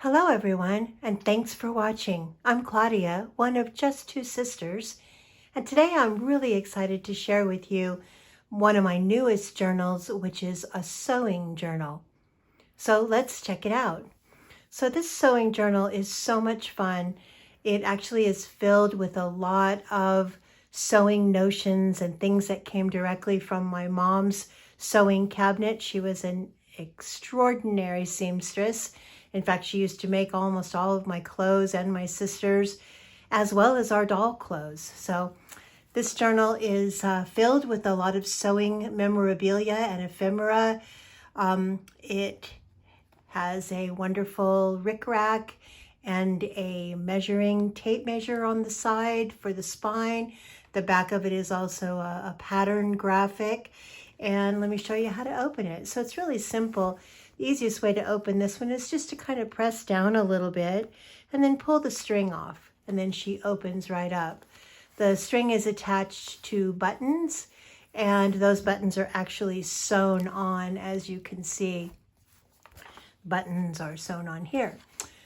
Hello everyone, and thanks for watching. I'm Claudia, one of just two sisters, and today I'm really excited to share with you one of my newest journals, which is a sewing journal. So let's check it out. So this sewing journal is so much fun. It actually is filled with a lot of sewing notions and things that came directly from my mom's sewing cabinet. She was an extraordinary seamstress. In fact, she used to make almost all of my clothes and my sisters, as well as our doll clothes. So this journal is filled with a lot of sewing memorabilia and ephemera. It has a wonderful rickrack and a measuring tape measure on the side for the spine. The back of it is also a pattern graphic. And let me show you how to open it. So it's really simple. The easiest way to open this one is just to kind of press down a little bit and then pull the string off, and then she opens right up. The string is attached to buttons, and those buttons are actually sewn on, as you can see. Buttons are sewn on here.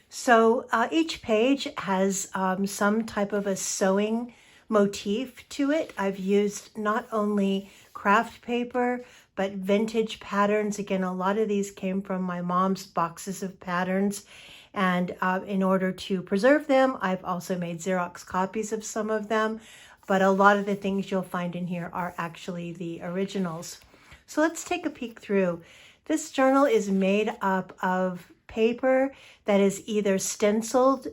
So each page has some type of a sewing motif to it. I've used not only craft paper, but vintage patterns. Again, a lot of these came from my mom's boxes of patterns. And in order to preserve them, I've also made Xerox copies of some of them. But a lot of the things you'll find in here are actually the originals. So let's take a peek through. This journal is made up of paper that is either stenciled,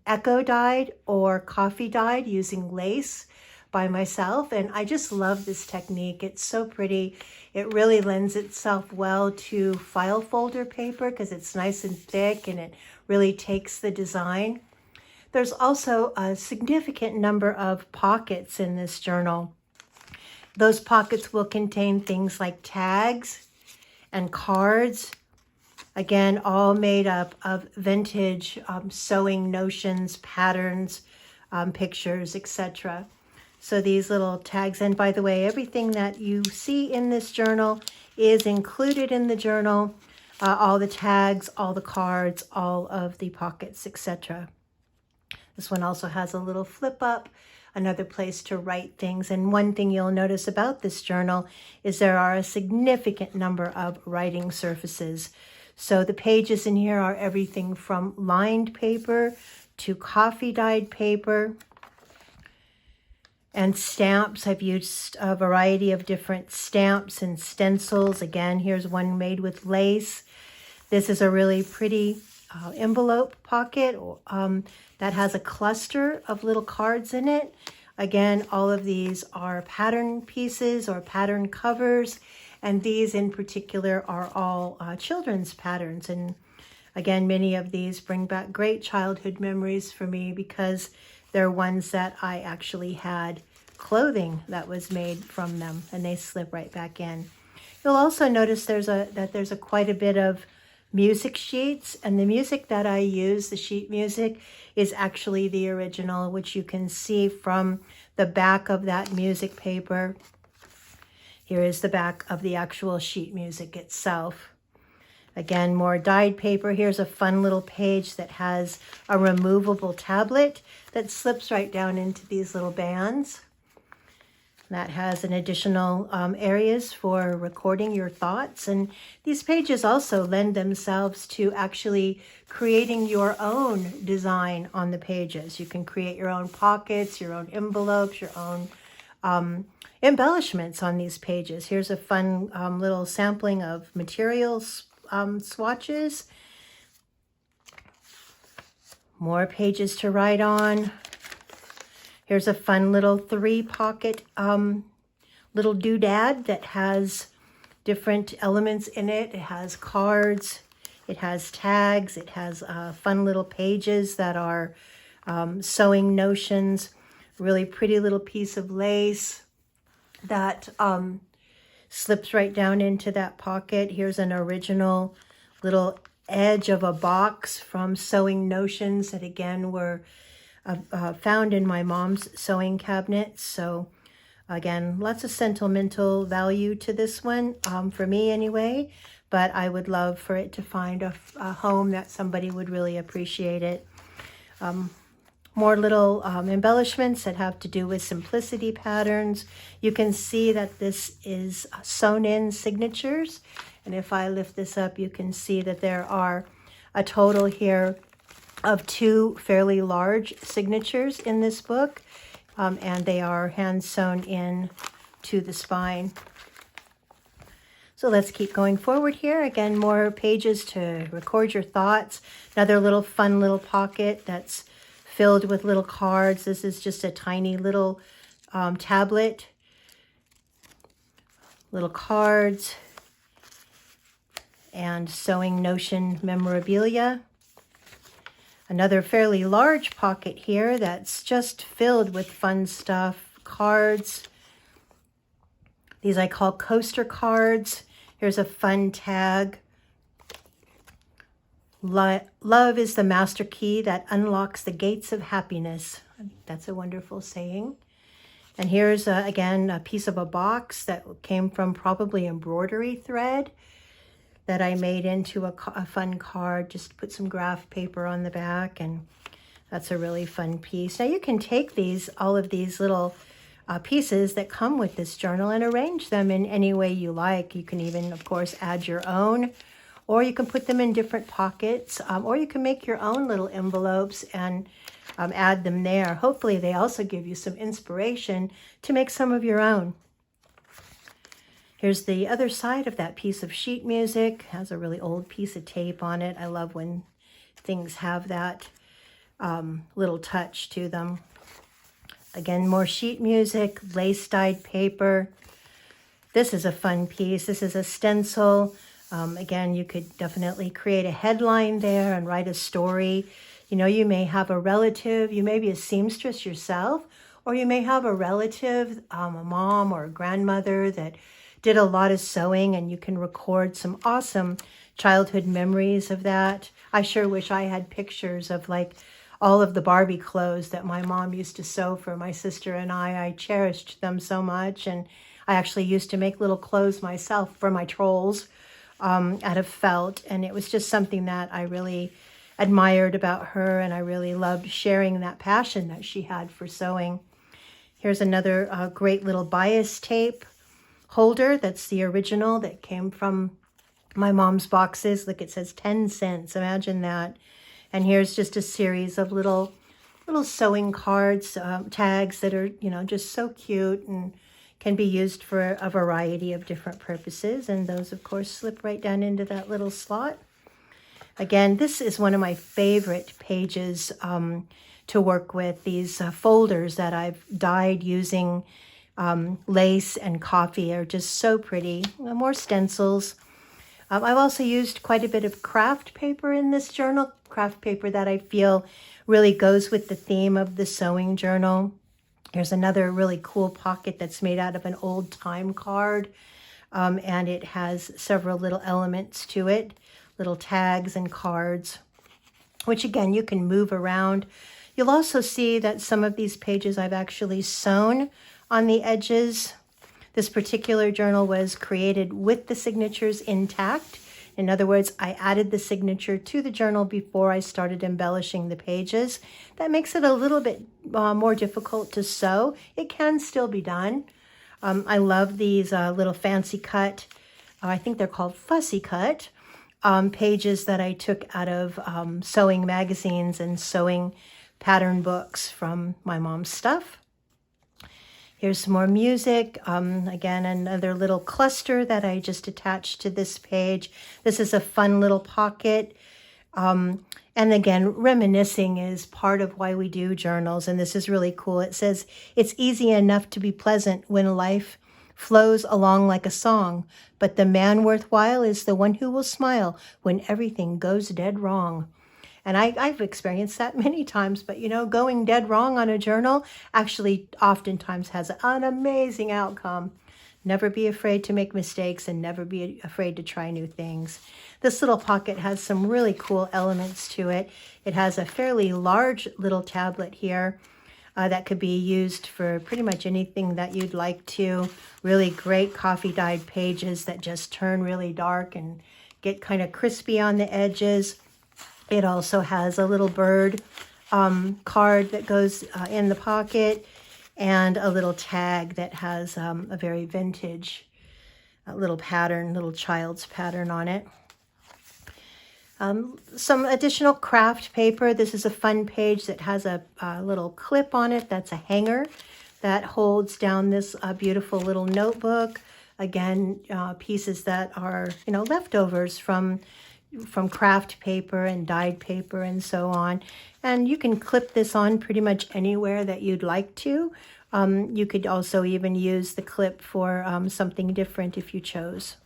echo dyed, or coffee dyed using lace by myself. And I just love this technique. It's so pretty. It really lends itself well to file folder paper because it's nice and thick and it really takes the design. There's also a significant number of pockets in this journal. Those pockets will contain things like tags and cards, again, all made up of vintage sewing notions, patterns, pictures, etc. So these little tags, and by the way, everything that you see in this journal is included in the journal, all the tags, all the cards, all of the pockets, etc. This one also has a little flip up, another place to write things. And one thing you'll notice about this journal is there are a significant number of writing surfaces. So the pages in here are everything from lined paper to coffee dyed paper and stamps. I've used a variety of different stamps and stencils. Again, here's one made with lace. This is a really pretty envelope pocket that has a cluster of little cards in it. Again, all of these are pattern pieces or pattern covers, and these in particular are all children's patterns. And again, many of these bring back great childhood memories for me because they're ones that I actually had clothing that was made from them, and they slip right back in. You'll also notice there's quite a bit of music sheets, and the music that I use, the sheet music, is actually the original, which you can see from the back of that music paper. Here is the back of the actual sheet music itself. Again, more dyed paper. Here's a fun little page that has a removable tablet that slips right down into these little bands. That has an additional areas for recording your thoughts. And these pages also lend themselves to actually creating your own design on the pages. You can create your own pockets, your own envelopes, your own embellishments on these pages. Here's a fun little sampling of materials swatches. More pages to write on. Here's a fun little 3-pocket little doodad that has different elements in it. It has cards, it has tags, it has fun little pages that are sewing notions. Really pretty little piece of lace that slips right down into that pocket. Here's an original little edge of a box from Sewing Notions that again were found in my mom's sewing cabinet. So again, lots of sentimental value to this one, for me anyway. but I would love for it to find a home that somebody would really appreciate it. More little embellishments that have to do with simplicity patterns. You can see that this is sewn in signatures. And if I lift this up, you can see that there are a total here of 2 fairly large signatures in this book. And they are hand sewn in to the spine. So let's keep going forward here. Again, more pages to record your thoughts. Another little fun little pocket that's filled with little cards. This is just a tiny little tablet. Little cards and sewing notion memorabilia. Another fairly large pocket here that's just filled with fun stuff. Cards. These I call coaster cards. Here's a fun tag. Love is the master key that unlocks the gates of happiness. That's a wonderful saying. And here's, again, a piece of a box that came from probably embroidery thread that I made into a fun card. Just put some graph paper on the back, and that's a really fun piece. Now you can take all of these little pieces that come with this journal and arrange them in any way you like. You can even, of course, add your own, or you can put them in different pockets, or you can make your own little envelopes and add them there. Hopefully they also give you some inspiration to make some of your own. Here's the other side of that piece of sheet music. It has a really old piece of tape on it. I love when things have that little touch to them. Again, more sheet music, lace-dyed paper. This is a fun piece. This is a stencil. Again, you could definitely create a headline there and write a story. You know, you may have a relative, you may be a seamstress yourself, or you may have a relative, a mom or a grandmother that did a lot of sewing, and you can record some awesome childhood memories of that. I sure wish I had pictures of like all of the Barbie clothes that my mom used to sew for my sister and I. I cherished them so much, and I actually used to make little clothes myself for my trolls out of felt, and it was just something that I really admired about her, and I really loved sharing that passion that she had for sewing. Here's another great little bias tape holder. That's the original that came from my mom's boxes. Look, it says 10 cents. Imagine that. And here's just a series of little sewing cards, tags that are, you know, just so cute and can be used for a variety of different purposes. And those, of course, slip right down into that little slot. Again, this is one of my favorite pages to work with. These folders that I've dyed using lace and coffee are just so pretty. More stencils. I've also used quite a bit of craft paper in this journal, craft paper that I feel really goes with the theme of the sewing journal. Here's another really cool pocket that's made out of an old time card, and it has several little elements to it, little tags and cards, which again, you can move around. You'll also see that some of these pages I've actually sewn on the edges. This particular journal was created with the signatures intact. In other words, I added the signature to the journal before I started embellishing the pages. That makes it a little bit more difficult to sew. It can still be done. I love these little fancy cut, I think they're called fussy cut, pages that I took out of sewing magazines and sewing pattern books from my mom's stuff. Here's some more music. Again, another little cluster that I just attached to this page. This is a fun little pocket. And again, reminiscing is part of why we do journals. And this is really cool. It says, it's easy enough to be pleasant when life flows along like a song. But the man worthwhile is the one who will smile when everything goes dead wrong. And I've experienced that many times, but you know, going dead wrong on a journal actually oftentimes has an amazing outcome. Never be afraid to make mistakes and never be afraid to try new things. This little pocket has some really cool elements to it. It has a fairly large little tablet here that could be used for pretty much anything that you'd like to. Really great coffee dyed pages that just turn really dark and get kind of crispy on the edges. It also has a little bird card that goes in the pocket, and a little tag that has a very vintage little pattern, little child's pattern on it. Some additional craft paper. This is a fun page that has a little clip on it. That's a hanger that holds down this beautiful little notebook. Again, pieces that are, leftovers from craft paper and dyed paper and so on. And you can clip this on pretty much anywhere that you'd like to. You could also even use the clip for something different if you chose.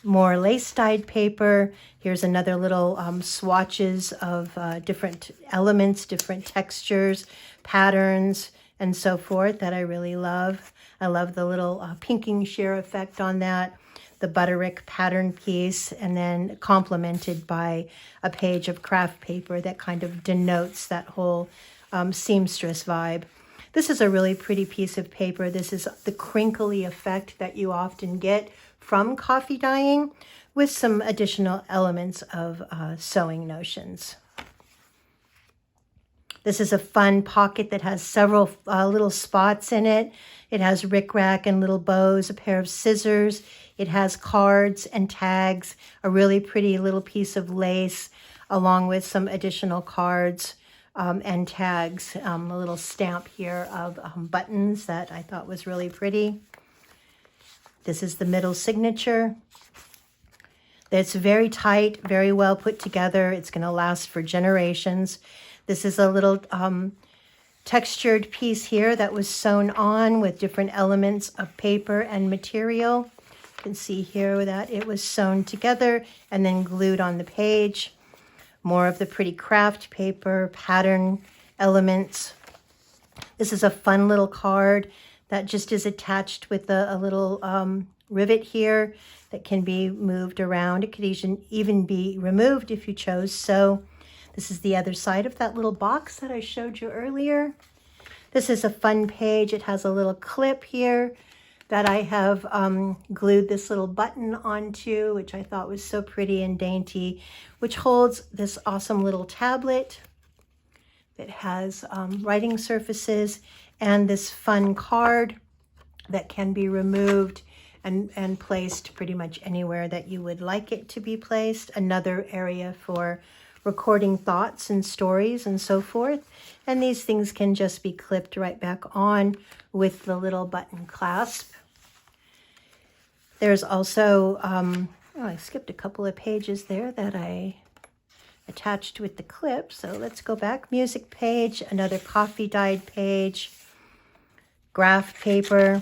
More lace dyed paper. Here's another little swatches of different elements, different textures, patterns, and so forth that I really love. I love the little pinking sheer effect on that, the butterick pattern piece, and then complemented by a page of craft paper that kind of denotes that whole seamstress vibe. This is a really pretty piece of paper. This is the crinkly effect that you often get from coffee dyeing, with some additional elements of sewing notions. This is a fun pocket that has several little spots in it. It has rickrack and little bows, a pair of scissors. It has cards and tags, a really pretty little piece of lace, along with some additional cards and tags, a little stamp here of buttons that I thought was really pretty. This is the middle signature. It's very tight, very well put together. It's going to last for generations. This is a little textured piece here that was sewn on with different elements of paper and material. You can see here that it was sewn together and then glued on the page. More of the pretty craft paper, pattern elements. This is a fun little card that just is attached with a little rivet here that can be moved around. It could even be removed if you chose so. This is the other side of that little box that I showed you earlier. This is a fun page. It has a little clip here that I have glued this little button onto, which I thought was so pretty and dainty, which holds this awesome little tablet that has writing surfaces and this fun card that can be removed and placed pretty much anywhere that you would like it to be placed. Another area for recording thoughts and stories and so forth. And these things can just be clipped right back on with the little button clasp. There's also, I skipped a couple of pages there that I attached with the clip. So let's go back. Music page, another coffee dyed page, graph paper.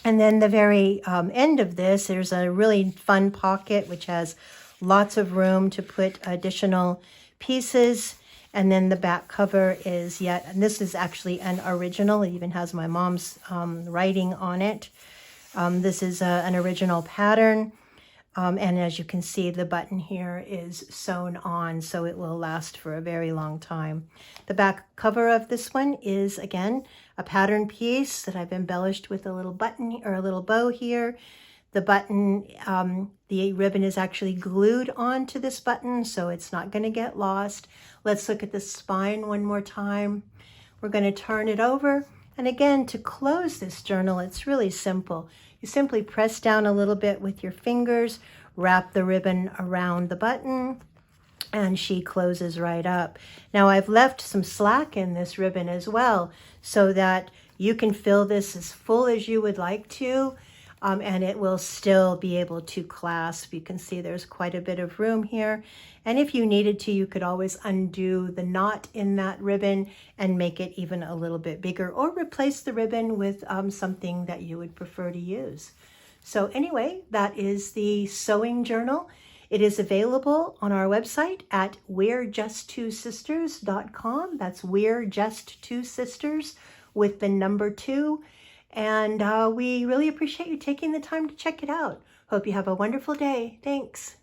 And then the very end of this, there's a really fun pocket which has lots of room to put additional pieces. And then the back cover is and this is actually an original. It even has my mom's writing on it. This is an original pattern. And as you can see, the button here is sewn on, so it will last for a very long time. The back cover of this one is, again, a pattern piece that I've embellished with a little button or a little bow here. The button, the ribbon is actually glued onto this button, so it's not going to get lost. Let's look at the spine one more time. We're going to turn it over. And again, to close this journal, it's really simple. You simply press down a little bit with your fingers, wrap the ribbon around the button, and she closes right up. Now I've left some slack in this ribbon as well, so that you can fill this as full as you would like to, and it will still be able to clasp. You can see there's quite a bit of room here. And if you needed to, you could always undo the knot in that ribbon and make it even a little bit bigger, or replace the ribbon with something that you would prefer to use. So anyway, that is the sewing journal. It is available on our website at we'rejusttwosisters.com. That's We're Just Two Sisters with the number 2. And we really appreciate you taking the time to check it out. Hope you have a wonderful day. Thanks.